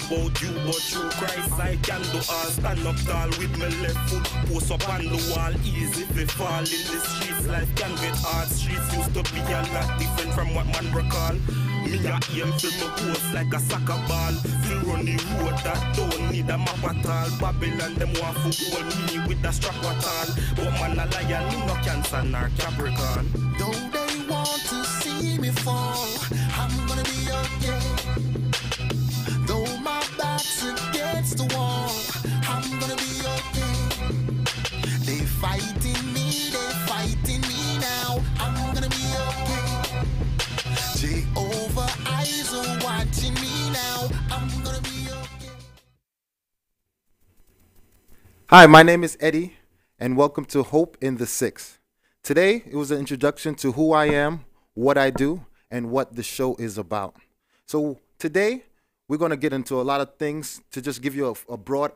About you, but through Christ I can do all. Stand up tall with my left foot, post up on the wall. Easy if they fall in the streets. Life can get hard. Streets used to be a lot different from what man recall. Me a aim for my post like a soccer ball. Feel run the road that don't need a map at all. Babylon them want to hold me with a strap at all. But man a lion, me no Cancer nor Capricorn. Though they want to see me fall, I'm gonna be okay. Though my back's against the wall, I'm gonna be okay. They fighting me now, I'm gonna be okay. Jehovah eyes are watching me now, I'm gonna be okay. Hi, my name is Eddy, and welcome to Hope in the Six. Today, it was an introduction to who I am, what I do, and what the show is about. So today, we're going to get into a lot of things to just give you a broad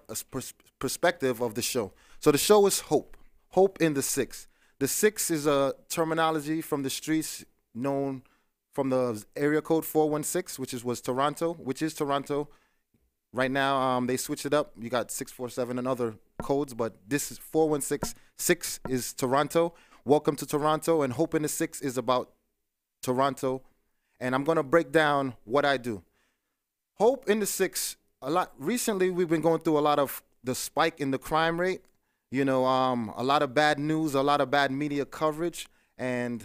perspective of the show. So the show is Hope, Hope in the Six. The Six is a terminology from the streets known from the area code 416, which is Toronto. Right now, they switched it up. You got 647 and other codes, but this is 416. 6 is Toronto. Welcome to Toronto, and Hope in the Six is about Toronto. And I'm going to break down what I do. Hope in the Six, recently we've been going through a lot of the spike in the crime rate, a lot of bad news, a lot of bad media coverage, and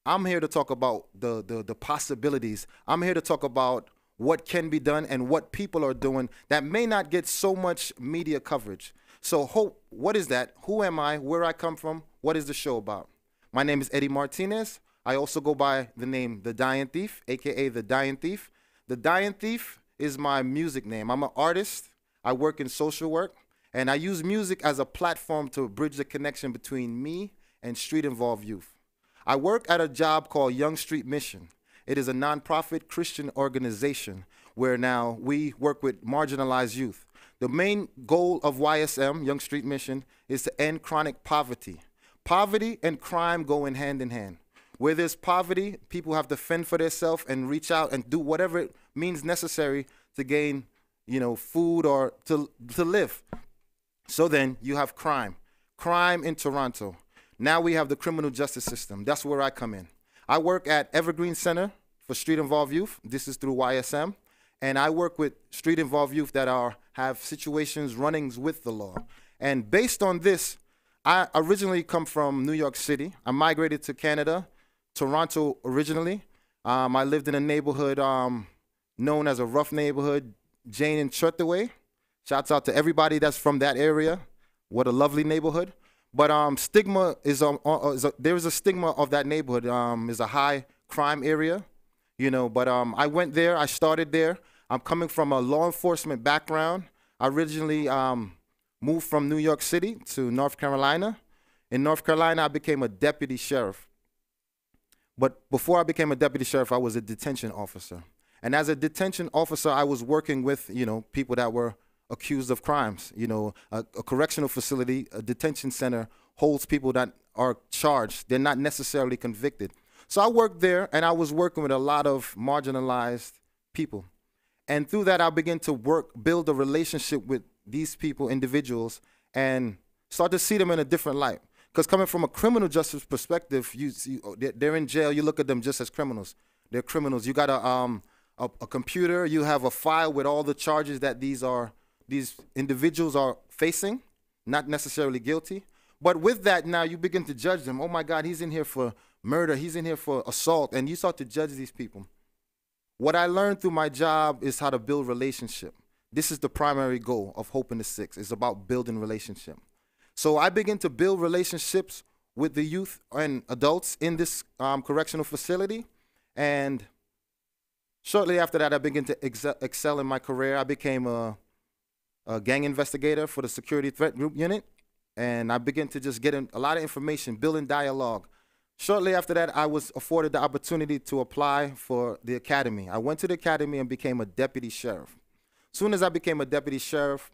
I'm here to talk about the possibilities. I'm here to talk about what can be done and what people are doing that may not get so much media coverage. So Hope, what is that? Who am I? Where I come from? What is the show about? My name is Eddy Martinez. I also go by the name The Dying Thief, aka The Dying Thief. The Dying Thief is my music name. I'm an artist. I work in social work, and I use music as a platform to bridge the connection between me and street-involved youth. I work at a job called Young Street Mission. It is a nonprofit Christian organization where now we work with marginalized youth. The main goal of YSM, Young Street Mission, is to end chronic poverty. Poverty and crime go in hand. Where there's poverty, people have to fend for themselves and reach out and do whatever it means necessary to gain, food or to live. So then you have crime. Crime in Toronto. Now we have the criminal justice system. That's where I come in. I work at Evergreen Center for Street Involved Youth. This is through YSM. And I work with street involved youth that have situations runnings with the law. And based on this, I originally come from New York City. I migrated to Canada, Toronto originally. I lived in a neighborhood known as a rough neighborhood, Jane and Churtaway. Shouts out to everybody that's from that area. What a lovely neighborhood. But stigma there is a stigma of that neighborhood. Is a high crime area, But I went there. I started there. I'm coming from a law enforcement background. I originally moved from New York City to North Carolina. In North Carolina, I became a deputy sheriff. But before I became a deputy sheriff, I was a detention officer. And as a detention officer, I was working with, people that were accused of crimes. A correctional facility, a detention center holds people that are charged. They're not necessarily convicted. So I worked there, and I was working with a lot of marginalized people. And through that, I began to build a relationship with these people, individuals, and start to see them in a different light. Because coming from a criminal justice perspective, they're in jail. You look at them just as criminals. They're criminals. You got a computer. You have a file with all the charges that these individuals are facing, not necessarily guilty. But with that, now you begin to judge them. Oh, my God, he's in here for murder. He's in here for assault. And you start to judge these people. what I learned through my job is how to build relationship. This is the primary goal of Hope in the Six. It's about building relationship. So I begin to build relationships with the youth and adults in this correctional facility. And shortly after that, I began to excel in my career. I became a gang investigator for the Security Threat Group Unit. And I began to just get a lot of information, building dialogue. Shortly after that, I was afforded the opportunity to apply for the academy. I went to the academy and became a deputy sheriff. As soon as I became a deputy sheriff,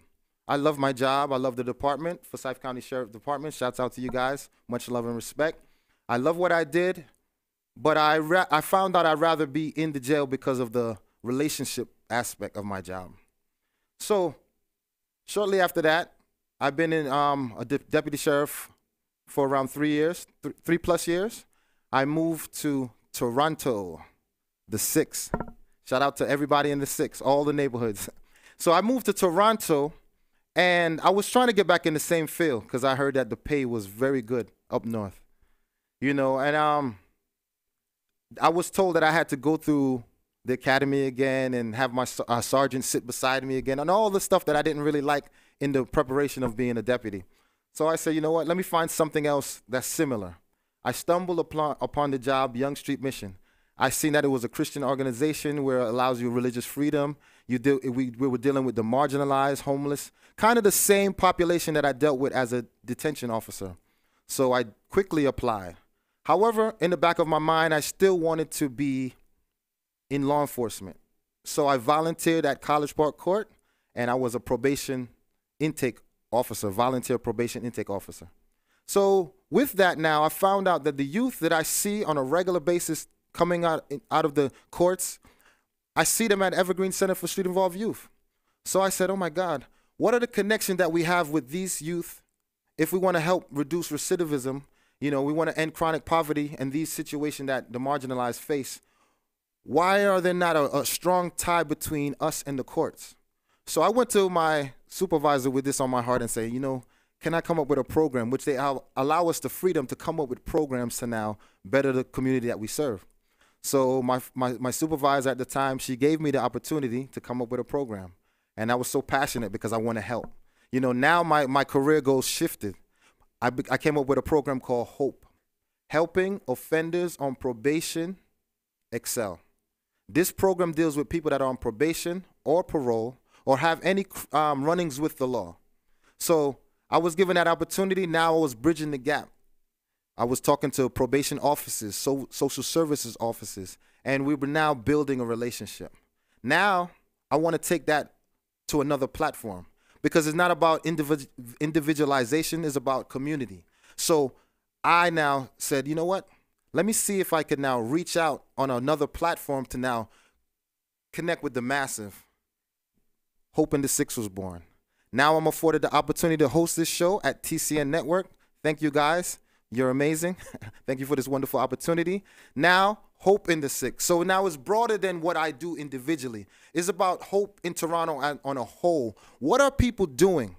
I love my job. I love the department, Forsyth County Sheriff Department. Shouts out to you guys. Much love and respect. I love what I did, but I found out I'd rather be in the jail because of the relationship aspect of my job. So shortly after that, I've been in a deputy sheriff for around 3 years, 3+ years. I moved to Toronto, the 6. Shout out to everybody in the 6, all the neighborhoods. So I moved to Toronto, and I was trying to get back in the same field because I heard that the pay was very good up north. You know, and I was told that I had to go through the academy again and have my sergeant sit beside me again and all the stuff that I didn't really like in the preparation of being a deputy. So I said, you know what, let me find something else that's similar. I stumbled upon the job, Young Street Mission. I seen that it was a Christian organization where it allows you religious freedom. We were dealing with the marginalized, homeless, kind of the same population that I dealt with as a detention officer. So I quickly applied. However, in the back of my mind, I still wanted to be in law enforcement. So I volunteered at College Park Court, and I was a probation intake officer, volunteer probation intake officer. So with that now, I found out that the youth that I see on a regular basis coming out of the courts, I see them at Evergreen Center for Street Involved Youth. So I said, oh my God, what are the connections that we have with these youth if we want to help reduce recidivism? You know, we want to end chronic poverty and these situations that the marginalized face. Why are there not a strong tie between us and the courts? So I went to my supervisor with this on my heart and say, you know, can I come up with a program which they allow us the freedom to come up with programs to now better the community that we serve? So my supervisor at the time, she gave me the opportunity to come up with a program. And I was so passionate because I want to help. You know, now my career goals shifted. I came up with a program called HOPE, Helping Offenders on Probation Excel. This program deals with people that are on probation or parole or have any run-ins with the law. So I was given that opportunity. Now I was bridging the gap. I was talking to probation offices, social services offices, and we were now building a relationship. Now I want to take that to another platform because it's not about individualization, it's about community. So I now said, you know what? Let me see if I could now reach out on another platform to now connect with the massive. Hope in the Six was born. Now I'm afforded the opportunity to host this show at TCN Network. Thank you guys. You're amazing. Thank you for this wonderful opportunity. Now, Hope in the Six. So now it's broader than what I do individually. It's about hope in Toronto on a whole. What are people doing?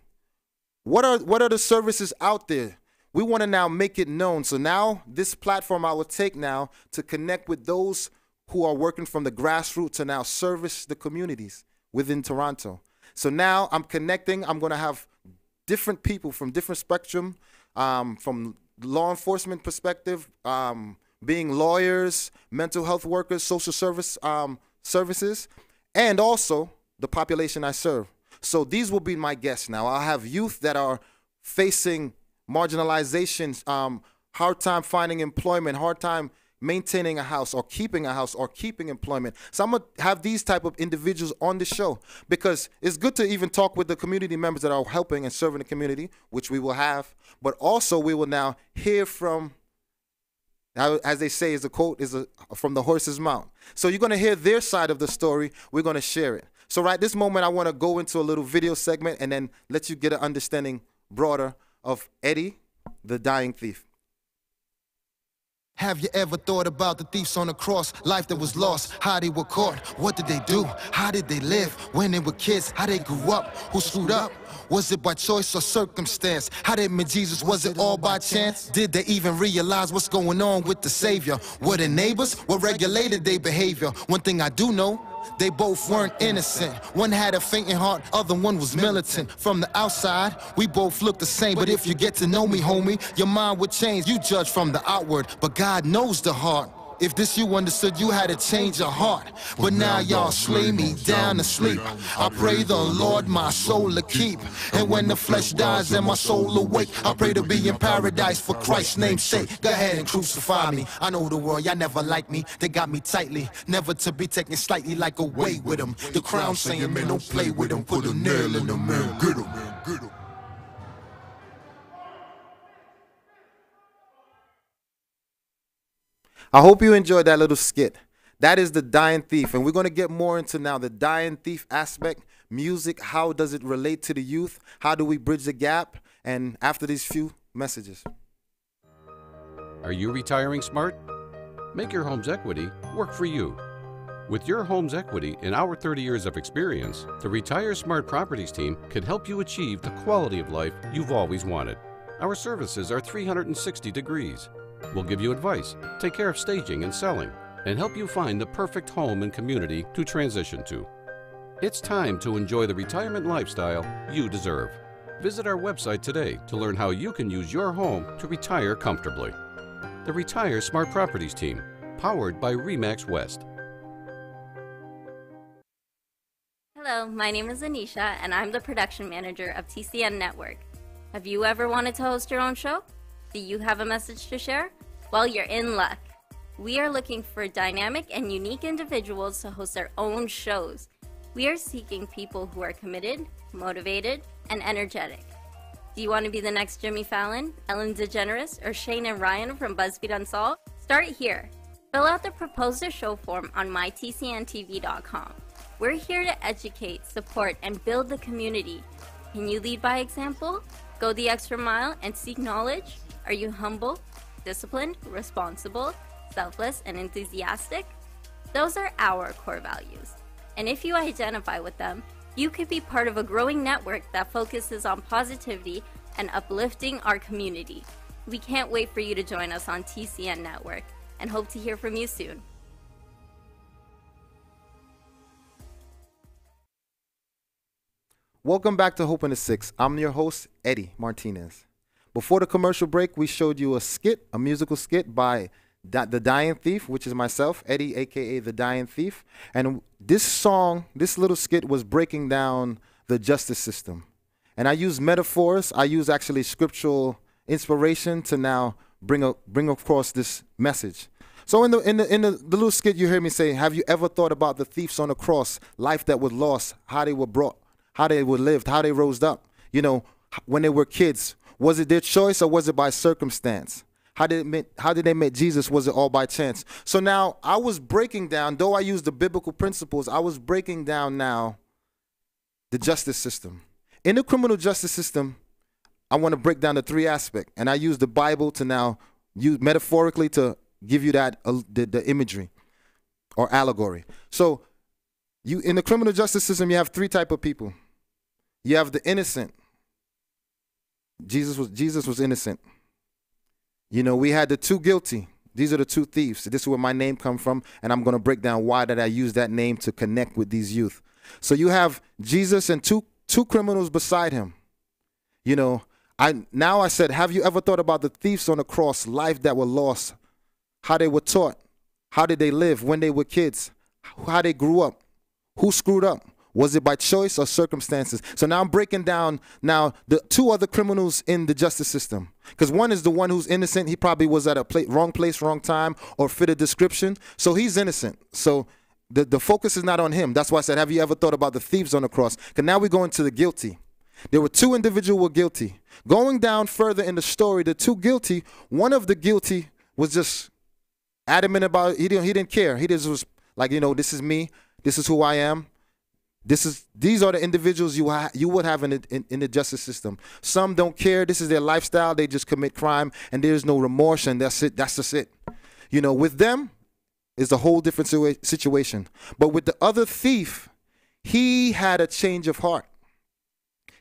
What are the services out there? We want to now make it known. So now this platform I will take now to connect with those who are working from the grassroots to now service the communities within Toronto. So now I'm connecting. I'm going to have different people from different spectrum, from law enforcement perspective, being lawyers, mental health workers, social services, and also the population I serve. So these will be my guests now. I'll have youth that are facing marginalization, hard time finding employment, hard time maintaining a house or keeping employment. So I'm going to have these type of individuals on the show because it's good to even talk with the community members that are helping and serving the community, which we will have, but also we will now hear from, as they say, is a quote, from the horse's mouth. So you're going to hear their side of the story. We're going to share it. So right this moment, I want to go into a little video segment and then let you get an understanding broader of Eddy, the dying thief. Have you ever thought about the thieves on the cross? Life that was lost, how they were caught. What did they do? How did they live? When they were kids, how they grew up? Who screwed up? Was it by choice or circumstance? How they met Jesus? Was it all by chance? Did they even realize what's going on with the Savior? Were they neighbors? What regulated their behavior? One thing I do know, they both weren't innocent. One had a fainting heart, other one was militant. From the outside, we both look the same. But if you get to know me, homie, your mind would change. You judge from the outward, but God knows the heart. If this you understood, you had to change your heart. But now y'all slay me down to sleep. I pray the Lord my soul to keep. And when the flesh dies and my soul awake, I pray to be in paradise for Christ's name's sake. Go ahead and crucify me. I know the world, y'all never like me. They got me tightly, never to be taken slightly like away with them. The crown saying, man, don't play with them. Put a nail in them, man, get them, man, get them. I hope you enjoyed that little skit. That is The Dying Thief, and we're going to get more into now the dying thief aspect, music, how does it relate to the youth, how do we bridge the gap, and after these few messages. Are you retiring smart? Make your home's equity work for you. With your home's equity and our 30 years of experience, the Retire Smart Properties team can help you achieve the quality of life you've always wanted. Our services are 360 degrees. We'll give you advice, take care of staging and selling, and help you find the perfect home and community to transition to. It's time to enjoy the retirement lifestyle you deserve. Visit our website today to learn how you can use your home to retire comfortably. The Retire Smart Properties team, powered by RE/MAX West. Hello, my name is Anisha, and I'm the production manager of TCN Network. Have you ever wanted to host your own show? Do you have a message to share? Well, you're in luck. We are looking for dynamic and unique individuals to host their own shows. We are seeking people who are committed, motivated, and energetic. Do you want to be the next Jimmy Fallon, Ellen DeGeneres, or Shane and Ryan from BuzzFeed Unsolved? Start here. Fill out the Propose a Show form on mytcntv.com. We're here to educate, support, and build the community. Can you lead by example? Go the extra mile and seek knowledge? Are you humble, disciplined, responsible, selfless, and enthusiastic? Those are our core values. And if you identify with them, you could be part of a growing network that focuses on positivity and uplifting our community. We can't wait for you to join us on TCN Network and hope to hear from you soon. Welcome back to Hope in the Six. I'm your host, Eddy Martinez. Before the commercial break, we showed you a skit, a musical skit by The Dying Thief, which is myself, Eddy, a.k.a. The Dying Thief. And this song, this little skit was breaking down the justice system. And I use metaphors. I use actually scriptural inspiration to now bring across this message. So in the little skit, you hear me say, have you ever thought about the thieves on the cross, life that was lost, how they were brought, how they were lived, how they rose up, you know, when they were kids? Was it their choice or was it by circumstance? How did they meet Jesus? Was it all by chance? So now I was breaking down, though I used the biblical principles, I was breaking down now the justice system. In the criminal justice system, I want to break down the three aspects. And I use the Bible to now use metaphorically to give you that the imagery or allegory. So you in the criminal justice system, you have three types of people. You have the innocent. Jesus was innocent. You know, we had the two guilty. These are the two thieves. This is where my name comes from, and I'm going to break down why did I use that name to connect with these youth. So you have Jesus and two criminals beside him. You know, I said, have you ever thought about the thieves on the cross, life that were lost, how they were taught, how did they live when they were kids, how they grew up, who screwed up? Was it by choice or circumstances? So now I'm breaking down now the two other criminals in the justice system. Because one is the one who's innocent. He probably was at a wrong place, wrong time, or fit a description. So he's innocent. So the focus is not on him. That's why I said, have you ever thought about the thieves on the cross? Because now we go into the guilty. There were two individuals who were guilty. Going down further in the story, the two guilty, one of the guilty was just adamant about it. He didn't care. He just was like, you know, this is me. This is who I am. These are the individuals you would have in the justice system. Some don't care. This is their lifestyle. They just commit crime, and there's no remorse, and that's it. That's just it. You know, with them is a whole different situation. But with the other thief, he had a change of heart.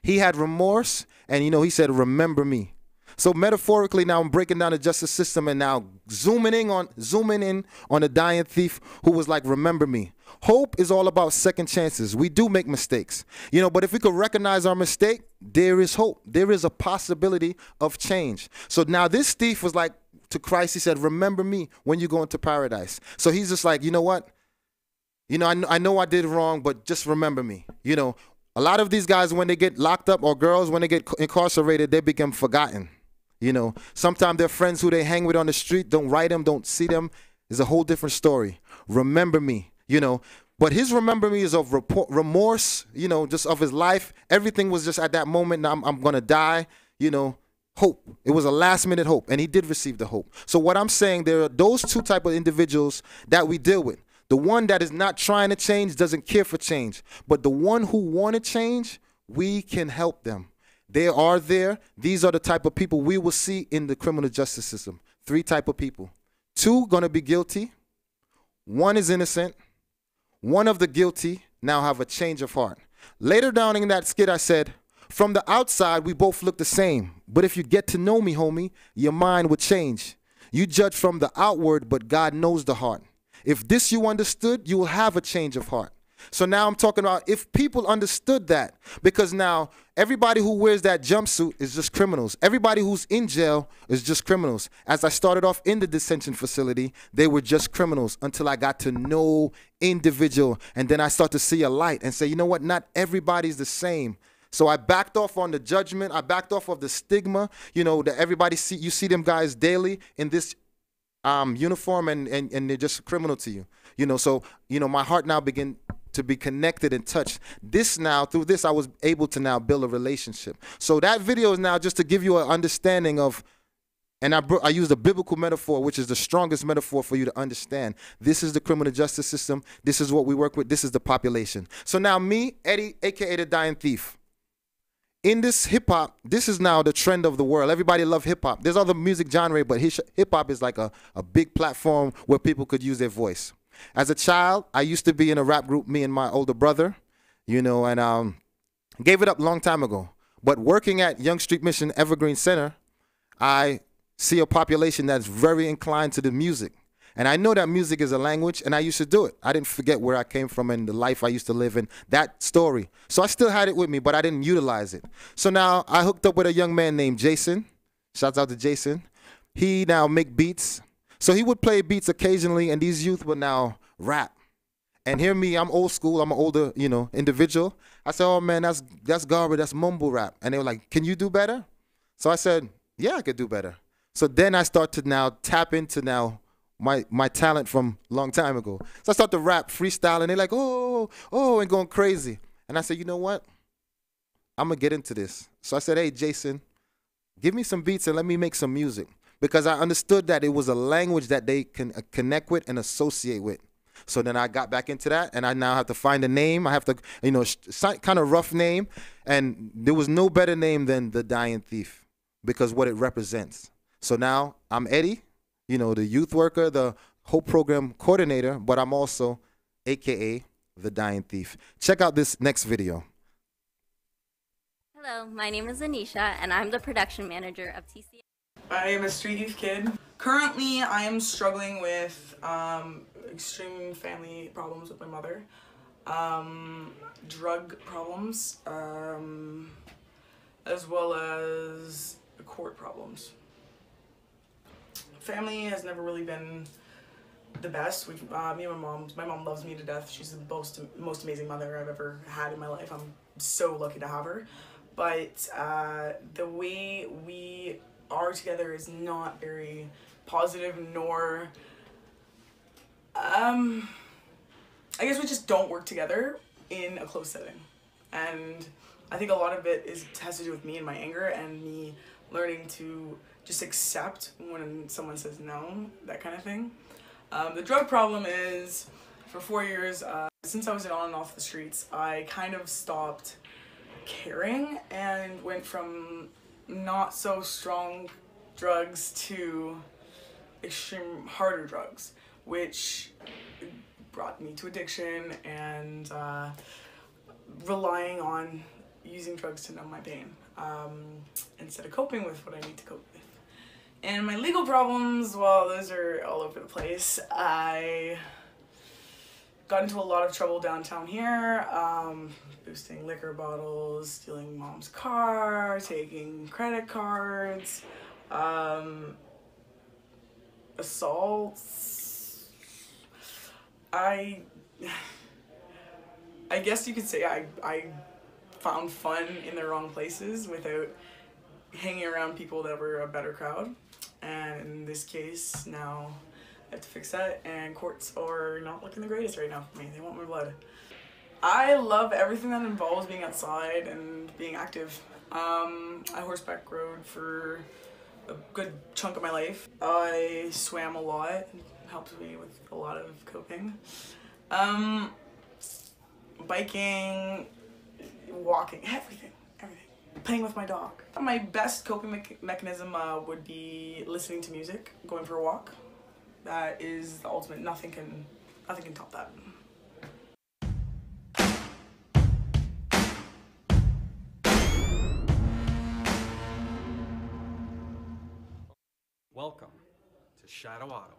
He had remorse, and you know, he said, remember me. So metaphorically, now I'm breaking down the justice system and now zooming in on a dying thief who was like, remember me. Hope is all about second chances. We do make mistakes, you know, but if we could recognize our mistake, there is hope. There is a possibility of change. So now this thief was like to Christ, he said, remember me when you go into paradise. So he's just like, you know what? You know, I know I did wrong, but just remember me. You know, a lot of these guys, when they get locked up, or girls, when they get incarcerated, they become forgotten. You know, sometimes their friends who they hang with on the street don't write them, don't see them. It's a whole different story. Remember me, you know. But his remember me is of remorse, you know, just of his life. Everything was just at that moment, I'm going to die, you know. Hope. It was a last minute hope, and he did receive the hope. So what I'm saying, there are those two type of individuals that we deal with. The one that is not trying to change, doesn't care for change. But the one who want to change, we can help them. They are there. These are the type of people we will see in the criminal justice system. 3 type of people. 2 going to be guilty. 1 is innocent. 1 of the guilty now have a change of heart. Later down in that skit, I said, from the outside, we both look the same. But if you get to know me, homie, your mind would change. You judge from the outward, but God knows the heart. If this you understood, you will have a change of heart. So now I'm talking about if people understood that, because now everybody who wears that jumpsuit is just criminals. Everybody who's in jail is just criminals. As I started off in the detention facility, they were just criminals until I got to know individual. And then I start to see a light and say, you know what, not everybody's the same. So I backed off on the judgment. I backed off of the stigma, you know, that everybody see. You see them guys daily in this uniform and they're just criminal to you. You know, so, you know, my heart now began to be connected and touched. This now, through this, I was able to now build a relationship. So that video is now just to give you an understanding of, and I used a biblical metaphor, which is the strongest metaphor for you to understand. This is the criminal justice system. This is what we work with. This is the population. So now me, Eddy, a.k.a. the dying thief. In this hip-hop, this is now the trend of the world. Everybody love hip-hop. There's other music genre, but hip-hop is like a big platform where people could use their voice. As a child, I used to be in a rap group, me and my older brother, you know, and gave it up a long time ago. But working at Young Street Mission Evergreen Center, I see a population that's very inclined to the music. And I know that music is a language, and I used to do it. I didn't forget where I came from and the life I used to live in, that story. So I still had it with me, but I didn't utilize it. So now I hooked up with a young man named Jason. Shouts out to Jason. He now make beats. So he would play beats occasionally, and these youth would now rap. And hear me, I'm old school, I'm an older, you know, individual. I said, oh man, that's garbage, that's mumble rap. And they were like, can you do better? So I said, yeah, I could do better. So then I start to now tap into now my talent from a long time ago. So I start to rap, freestyle, and they're like, oh, and going crazy. And I said, you know what? I'm going to get into this. So I said, hey, Jason, give me some beats and let me make some music. Because I understood that it was a language that they can connect with and associate with. So then I got back into that, and I now have to find a name. I have to, you know, kind of rough name. And there was no better name than the Dying Thief because what it represents. So now I'm Eddy, you know, the youth worker, the Hope Program coordinator, but I'm also AKA the Dying Thief. Check out this next video. Hello, my name is Anisha, and I'm the production manager of TCN. I am a street youth kid. Currently, I am struggling with extreme family problems with my mother, drug problems, as well as court problems. Family has never really been the best. Me and my mom loves me to death. She's the most amazing mother I've ever had in my life. I'm so lucky to have her. But the way we are together is not very positive, nor I guess we just don't work together in a close setting. And I think a lot of it has to do with me and my anger and me learning to just accept when someone says no, that kind of thing. The drug problem is, for 4 years, since I was on and off the streets, I kind of stopped caring and went from not so strong drugs to extreme harder drugs, which brought me to addiction and relying on using drugs to numb my pain instead of coping with what I need to cope with. And my legal problems, well, those are all over the place. I got into a lot of trouble downtown here, boosting liquor bottles, stealing mom's car, taking credit cards, assaults. I guess you could say I found fun in the wrong places without hanging around people that were a better crowd. And in this case, now I have to fix that, and courts are not looking the greatest right now for me. They want my blood. I love everything that involves being outside and being active. I horseback rode for a good chunk of my life. I swam a lot. It helps me with a lot of coping. Biking, walking, everything. Playing with my dog. My best coping mechanism would be listening to music, going for a walk. That is the ultimate. Nothing can top that. Welcome to Shadow Auto.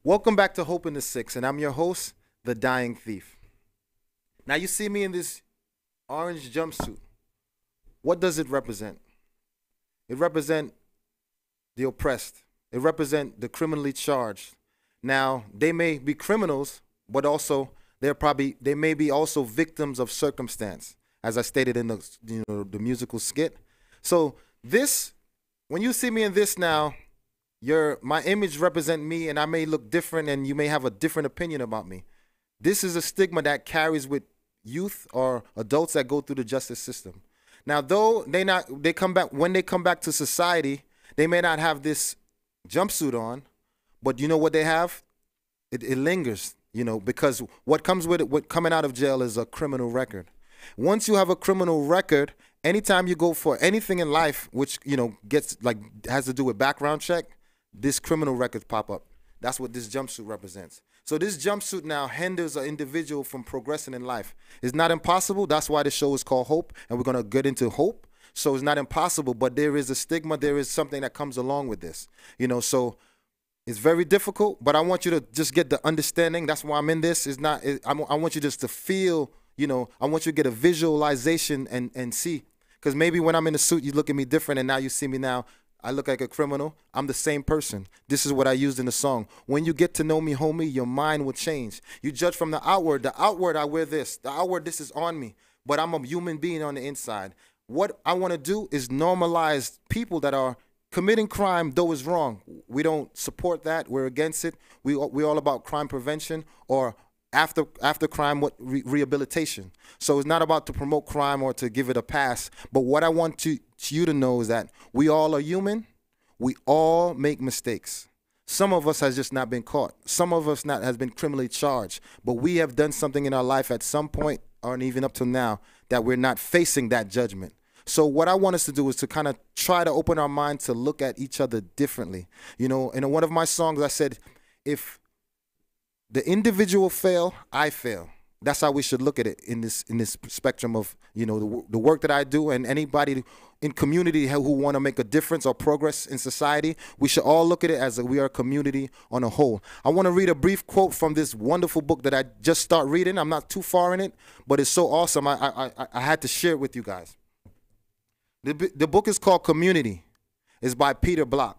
Welcome back to Hope in the Six, and I'm your host, The Dying Thief. Now you see me in this orange jumpsuit. What does it represent? It represents the oppressed. It represents the criminally charged. Now, they may be criminals, but also they may be also victims of circumstance, as I stated in the musical skit. So this, when you see me in this now, my image represent me, and I may look different, and you may have a different opinion about me. This is a stigma that carries with youth or adults that go through the justice system. Now, though when they come back to society, they may not have this jumpsuit on, but you know what they have? It lingers, because what comes with it, what coming out of jail is a criminal record. Once you have a criminal record, anytime you go for anything in life, which has to do with background check, this criminal records pop up. That's what this jumpsuit represents. So this jumpsuit now hinders an individual from progressing in life. It's not impossible. That's why the show is called Hope, and we're going to get into hope. So it's not impossible, but there is a stigma. There is something that comes along with this. So it's very difficult, but I want you to just get the understanding. That's why I'm in this. I want you just to feel, I want you to get a visualization and see. Because maybe when I'm in the suit, you look at me different, and now you see me now. I look like a criminal. I'm the same person. This is what I used in the song. When you get to know me, homie, your mind will change. You judge from the outward. The outward, I wear this. The outward, this is on me. But I'm a human being on the inside. What I want to do is normalize people that are committing crime, though it's wrong. We don't support that. We're against it. We're all about crime prevention or after crime, rehabilitation. So it's not about to promote crime or to give it a pass. But what I want you to know is that we all are human. We all make mistakes. Some of us has just not been caught. Some of us not has been criminally charged. But we have done something in our life at some point, or even up to now, that we're not facing that judgment. So what I want us to do is to kind of try to open our mind to look at each other differently. You know, in one of my songs, I said, if the individual fail, I fail. That's how we should look at it in this spectrum of, you know, the work that I do, and anybody in community who want to make a difference or progress in society. We should all look at it as we are a community on a whole. I want to read a brief quote from this wonderful book that I just started reading. I'm not too far in it, but it's so awesome. I had to share it with you guys. The book is called Community. It's by Peter Block.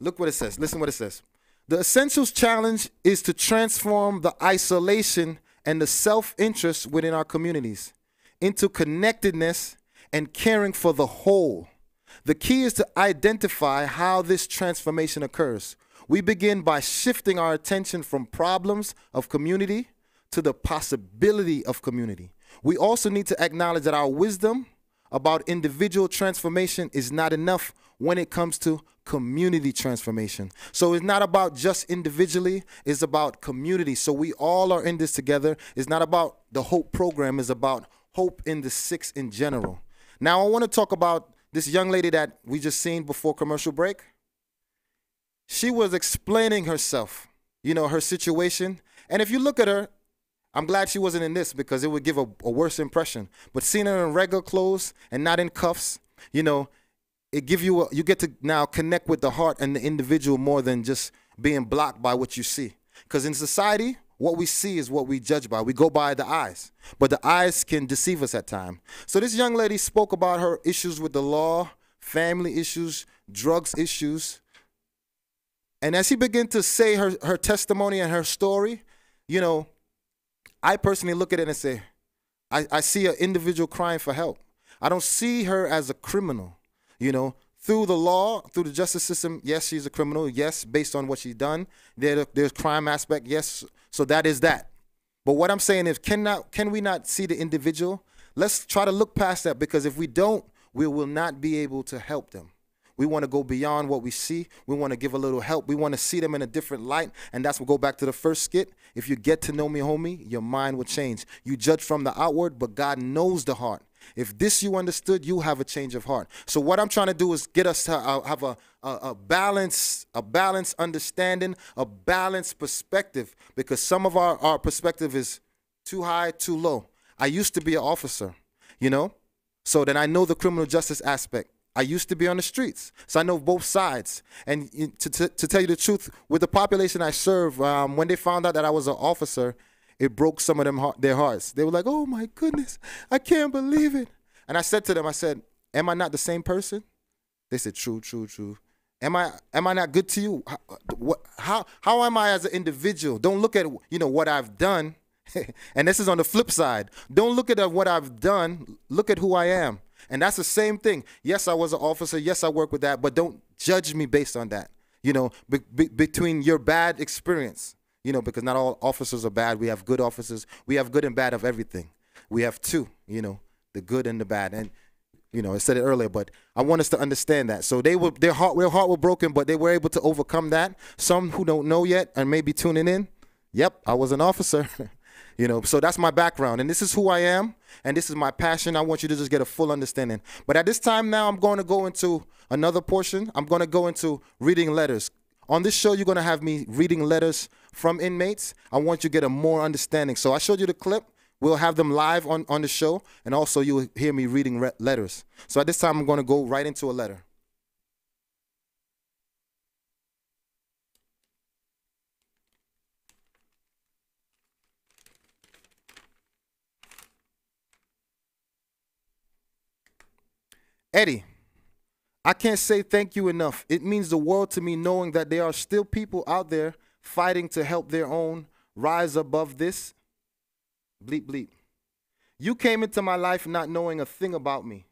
Look what it says. Listen what it says. The essentials challenge is to transform the isolation and the self-interest within our communities into connectedness and caring for the whole. The key is to identify how this transformation occurs. We begin by shifting our attention from problems of community to the possibility of community. We also need to acknowledge that our wisdom about individual transformation is not enough when it comes to community transformation. So it's not about just individually, it's about community. So we all are in this together. It's not about the HOPE program, it's about hope in the six in general. Now I want to talk about this young lady that we just seen before commercial break. She was explaining herself, you know, her situation. And if you look at her, I'm glad she wasn't in this because it would give a worse impression. But seeing her in regular clothes and not in cuffs, you know, it give you you get to now connect with the heart and the individual more than just being blocked by what you see. Because in society, what we see is what we judge by. We go by the eyes, but the eyes can deceive us at times. So this young lady spoke about her issues with the law, family issues, drugs issues. And as she began to say her testimony and her story, you know, I personally look at it and say, I see an individual crying for help. I don't see her as a criminal. You know, through the law, through the justice system, yes, she's a criminal. Yes, based on what she's done. There's crime aspect. Yes, so that is that. But what I'm saying is, can we not see the individual? Let's try to look past that, because if we don't, we will not be able to help them. We want to go beyond what we see. We want to give a little help. We want to see them in a different light. And that's what go back to the first skit. If you get to know me, homie, your mind will change. You judge from the outward, but God knows the heart. If this you understood, you have a change of heart. So what I'm trying to do is get us to have a balanced understanding, a balanced perspective, because some of our perspective is too high, too low. I used to be an officer, you know, so then I know the criminal justice aspect. I used to be on the streets, so I know both sides. And to tell you the truth, with the population I serve, when they found out that I was an officer, it broke some of them their hearts. They were like, oh my goodness, I can't believe it. And I said to them, I said, am I not the same person? They said, true, true, true. Am I not good to you? How am I as an individual? Don't look at, you know, what I've done. And this is on the flip side. Don't look at what I've done. Look at who I am. And that's the same thing. Yes, I was an officer. Yes, I work with that. But don't judge me based on that, you know, between your bad experience, you know, because not all officers are bad. We have good officers. We have good and bad of everything. We have two, you know, the good and the bad. And, you know, I said it earlier, but I want us to understand that. So their heart were broken, but they were able to overcome that. Some who don't know yet and may be tuning in, yep, I was an officer. You know, so that's my background, and this is who I am, and this is my passion. I want you to just get a full understanding. But at this time now, I'm going to go into another portion. I'm going to go into reading letters. On this show, you're going to have me reading letters from inmates. I want you to get a more understanding. So I showed you the clip. We'll have them live on the show, and also you'll hear me reading letters. So at this time, I'm going to go right into a letter. Eddy, I can't say thank you enough. It means the world to me knowing that there are still people out there fighting to help their own rise above this. Bleep, bleep. You came into my life not knowing a thing about me.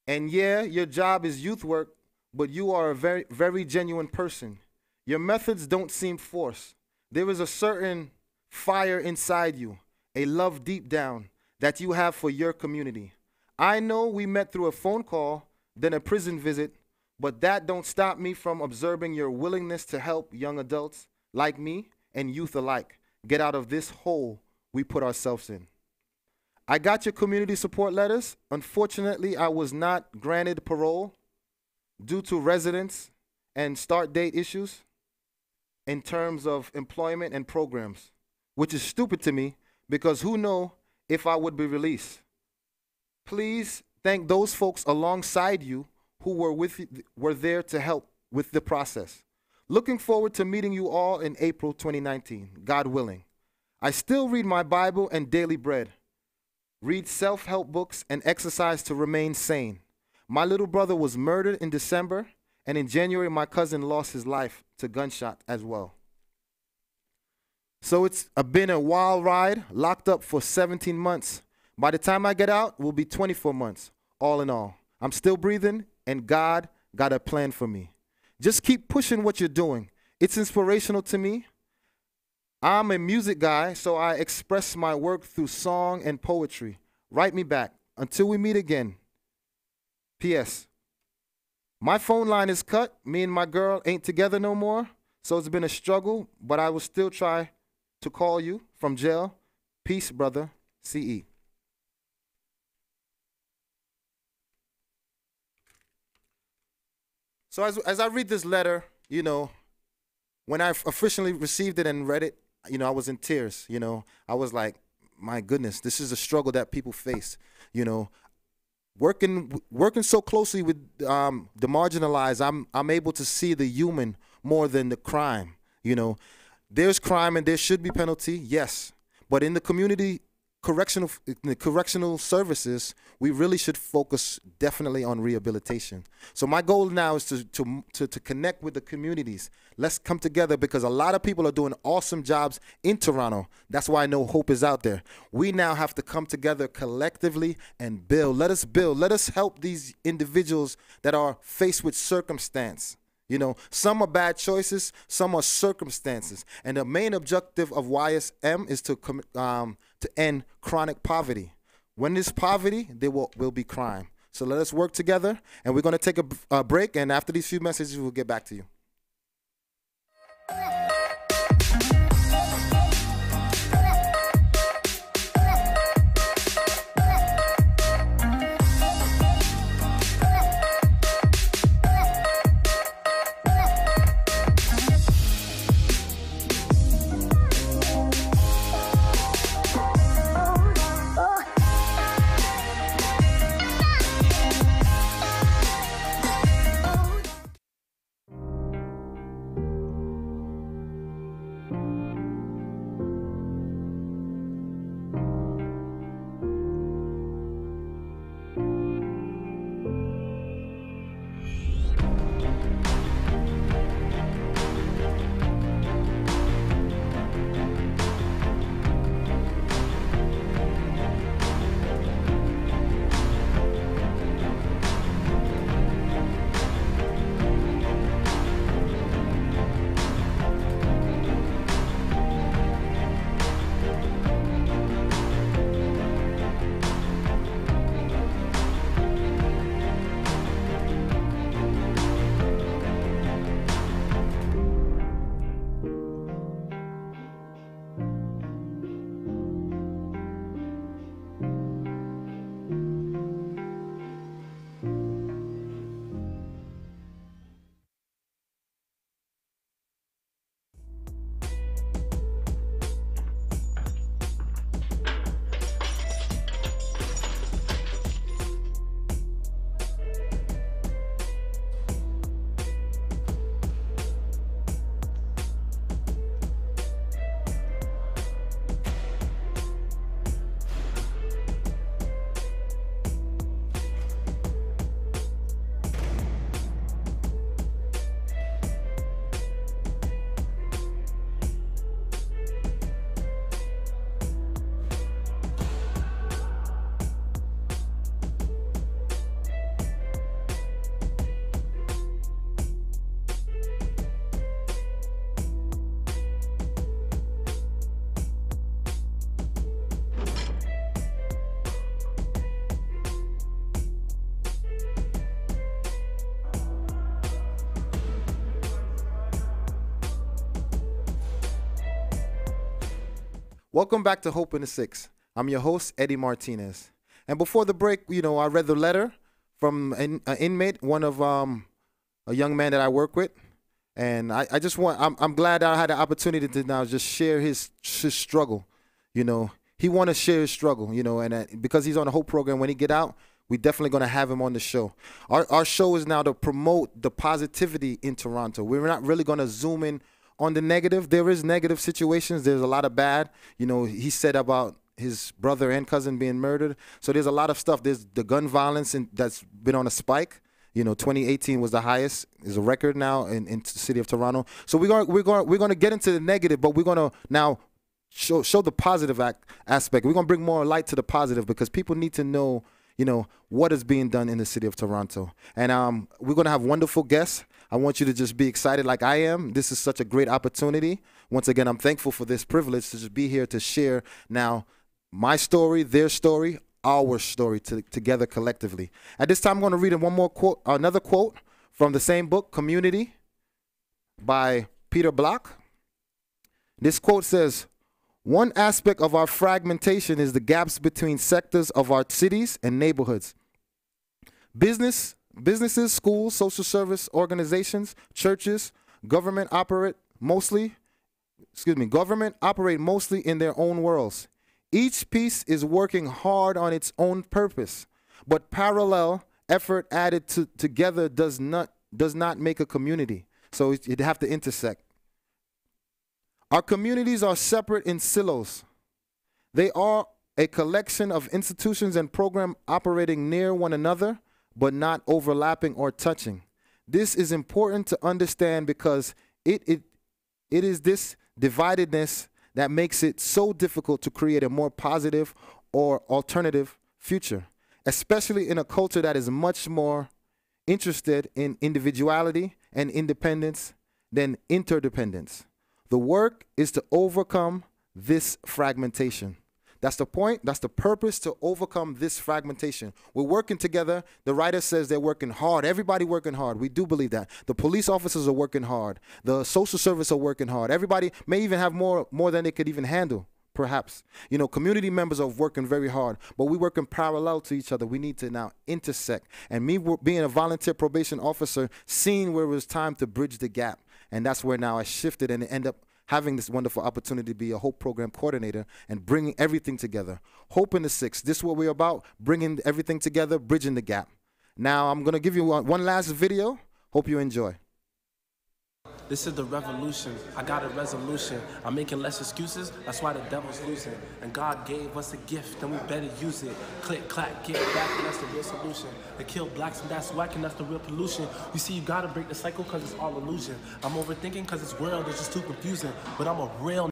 And yeah, your job is youth work, but you are a very, very genuine person. Your methods don't seem forced. There is a certain fire inside you, a love deep down that you have for your community. I know we met through a phone call, then a prison visit, but that don't stop me from observing your willingness to help young adults like me and youth alike get out of this hole we put ourselves in. I got your community support letters. Unfortunately, I was not granted parole due to residence and start date issues in terms of employment and programs, which is stupid to me because who know if I would be released. Please thank those folks alongside you who were there to help with the process. Looking forward to meeting you all in April 2019, God willing. I still read my Bible and daily bread, read self-help books, and exercise to remain sane. My little brother was murdered in December, and in January, my cousin lost his life to gunshot as well. So it's been a wild ride, locked up for 17 months. By the time I get out, it will be 24 months, all in all. I'm still breathing, and God got a plan for me. Just keep pushing what you're doing. It's inspirational to me. I'm a music guy, so I express my work through song and poetry. Write me back. Until we meet again. P.S. My phone line is cut. Me and my girl ain't together no more, so it's been a struggle, but I will still try to call you from jail. Peace, brother. C.E. So as I read this letter, you know, when I officially received it and read it, you know, I was in tears, you know. I was like, my goodness, this is a struggle that people face, you know. Working so closely with the marginalized, I'm able to see the human more than the crime, you know. There's crime and there should be penalty, yes. But in the community correctional services, we really should focus definitely on rehabilitation. So my goal now is to connect with the communities. Let's come together because a lot of people are doing awesome jobs in Toronto. That's why I know hope is out there. We now have to come together collectively and build. Let us build. Let us help these individuals that are faced with circumstance. You know, some are bad choices, some are circumstances. And the main objective of YSM is to end chronic poverty. When there's poverty, there will be crime. So let us work together, and we're going to take a break, and after these few messages, we'll get back to you. Welcome back to Hope in the Six. I'm your host, Eddie Martinez. And before the break, I read the letter from an inmate, one of a young man that I work with. And I'm glad I had the opportunity to now just share his struggle. He want to share his struggle, and because he's on the Hope program, when he get out, we definitely going to have him on the show. Our show is now to promote the positivity in Toronto. We're not really going to zoom in on the negative. There is negative situations. There's a lot of bad. He said about his brother and cousin being murdered. So there's a lot of stuff. There's the gun violence that's been on a spike. 2018 was the highest. Is a record now in the city of Toronto. So we're going to get into the negative, but we're going to now show the positive aspect. We're going to bring more light to the positive because people need to know, what is being done in the city of Toronto. And we're going to have wonderful guests. I want you to just be excited like I am. This is such a great opportunity. Once again, I'm thankful for this privilege to just be here to share now my story, their story, our story together collectively. At this time, I'm going to read another quote from the same book, Community, by Peter Block. This quote says, "One aspect of our fragmentation is the gaps between sectors of our cities and neighborhoods. Businesses, schools, social service organizations, churches, government operate mostly in their own worlds. Each piece is working hard on its own purpose, but parallel effort added together does not make a community." So you'd have to intersect. "Our communities are separate in silos. They are a collection of institutions and programs operating near one another, but not overlapping or touching. This is important to understand because it is this dividedness that makes it so difficult to create a more positive or alternative future, especially in a culture that is much more interested in individuality and independence than interdependence. The work is to overcome this fragmentation." That's the point. That's the purpose, to overcome this fragmentation. We're working together. The writer says they're working hard. Everybody working hard. We do believe that. The police officers are working hard. The social service are working hard. Everybody may even have more than they could even handle, perhaps. Community members are working very hard, but we work in parallel to each other. We need to now intersect. And me being a volunteer probation officer, seeing where it was time to bridge the gap. And that's where now I shifted and end up having this wonderful opportunity to be a Hope program coordinator and bringing everything together. Hope in the Six. This is what we're about, bringing everything together, bridging the gap. Now, I'm going to give you one last video. Hope you enjoy. This is the revolution. I got a resolution. I'm making less excuses. That's why the devil's losing. And God gave us a gift, and we better use it. Click, clack, get back, and that's the real solution. They kill blacks, and that's whack, and that's the real pollution. You see, you gotta break the cycle, cause it's all illusion. I'm overthinking, cause this world is just too confusing. But I'm a real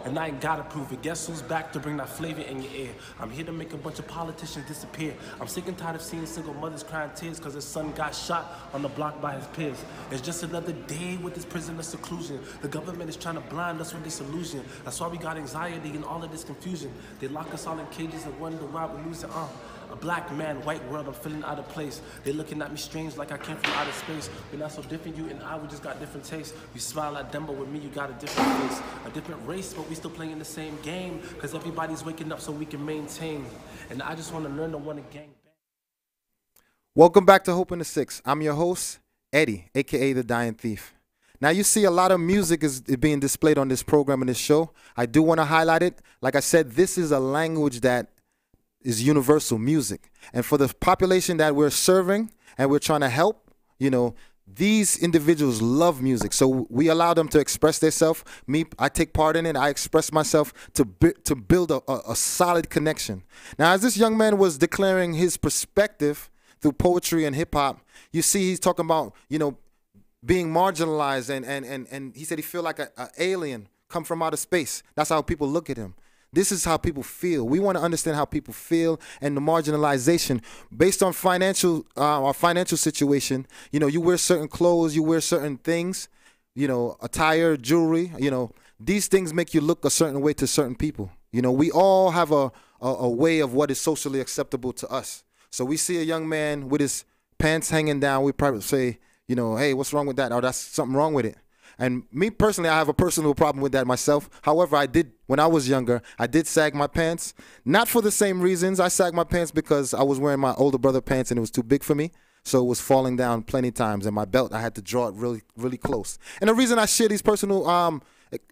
and I ain't gotta prove it. Guess who's back to bring that flavor in your ear? I'm here to make a bunch of politicians disappear. I'm sick and tired of seeing single mothers crying tears cause their son got shot on the block by his peers. It's just another day with this prisoner seclusion. The government is trying to blind us with this illusion. That's why we got anxiety and all of this confusion. They lock us all in cages and wonder why we're losing. A black man, white world, I'm feeling out of place. They looking at me strange like I came from outer space. We're not so different, you and I, we just got different tastes. You smile at them, but with me, you got a different face. A different race, but we still playing the same game. Cause everybody's waking up so we can maintain. And I just wanna learn to want to gang bang. Welcome back to Hope in the Six. I'm your host, Eddie, aka The Dying Thief. Now you see a lot of music is being displayed on this program and this show. I do want to highlight it. Like I said, this is a language that is universal, music. And for the population that we're serving and we're trying to help, these individuals love music. So we allow them to express themselves. Me, I take part in it. I express myself to build a solid connection. Now, as this young man was declaring his perspective through poetry and hip hop, you see he's talking about, being marginalized and he said he feel like an alien come from outer space. That's how people look at him. This is how people feel. We want to understand how people feel and the marginalization based on our financial situation. You wear certain clothes, you wear certain things, attire, jewelry. These things make you look a certain way to certain people. We all have a way of what is socially acceptable to us. So we see a young man with his pants hanging down. We probably say, hey, what's wrong with that? Oh, that's something wrong with it. And me personally, I have a personal problem with that myself. However, when I was younger, I did sag my pants. Not for the same reasons. I sagged my pants because I was wearing my older brother pants and it was too big for me. So it was falling down plenty times. And my belt, I had to draw it really, really close. And the reason I share these personal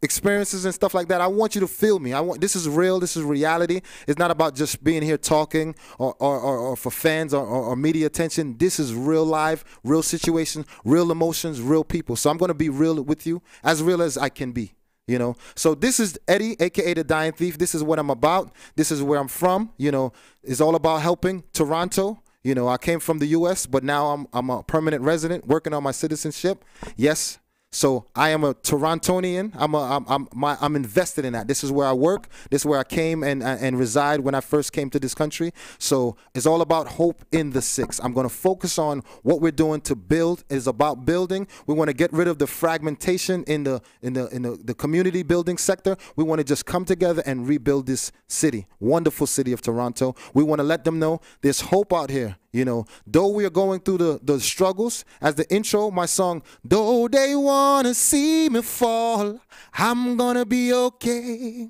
experiences and stuff like that, I want you to feel me. This is real. This is reality. It's not about just being here talking or for fans or media attention. This is real life, real situations, real emotions, real people. So I'm going to be real with you, as real as I can be. You know, so this is Eddy, aka the Dying Thief. This is what I'm about. This is where I'm from. You know, it's all about helping Toronto. You know, I came from the U.S., but now I'm a permanent resident working on my citizenship. Yes. So I am a Torontonian. I'm invested in that. This is where I work. This is where I came and reside when I first came to this country. So it's all about hope in the six. I'm going to focus on what we're doing to build. It's about building. We want to get rid of the fragmentation in the community building sector. We want to just come together and rebuild this city, wonderful city of Toronto. We want to let them know there's hope out here. You know, though we are going through the struggles, as the intro, my song, though they want to see me fall, I'm gonna be okay.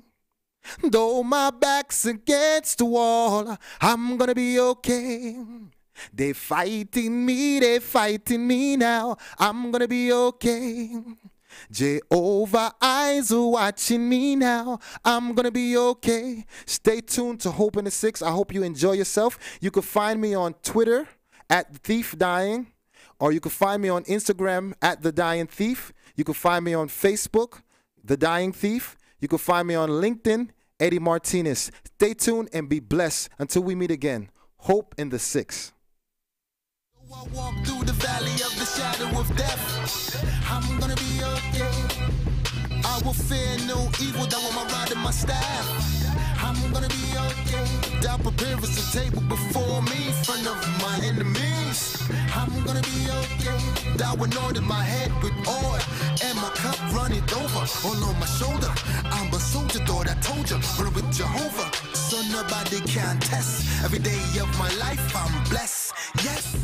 Though my back's against the wall, I'm gonna be okay. They fighting me now, I'm gonna be okay. Jehovah eyes are watching me now. I'm gonna be okay. Stay tuned to Hope in the Six. I hope you enjoy yourself. You can find me on Twitter at Thief Dying, or you can find me on Instagram at The Dying Thief. You can find me on Facebook, The Dying Thief. You can find me on LinkedIn, Eddy Martinez. Stay tuned and be blessed until we meet again. Hope in the Six. I walk through the valley of the shadow of death, I'm gonna be okay. I will fear no evil, that will my rod and my staff. I'm gonna be okay. Thou preparest a table before me in front of my enemies. I'm gonna be okay. Thou anointed my head with oil, and my cup runneth over. All on my shoulder, I'm a soldier, Lord, I told you, run with Jehovah. So nobody can test. Every day of my life, I'm blessed. Yes.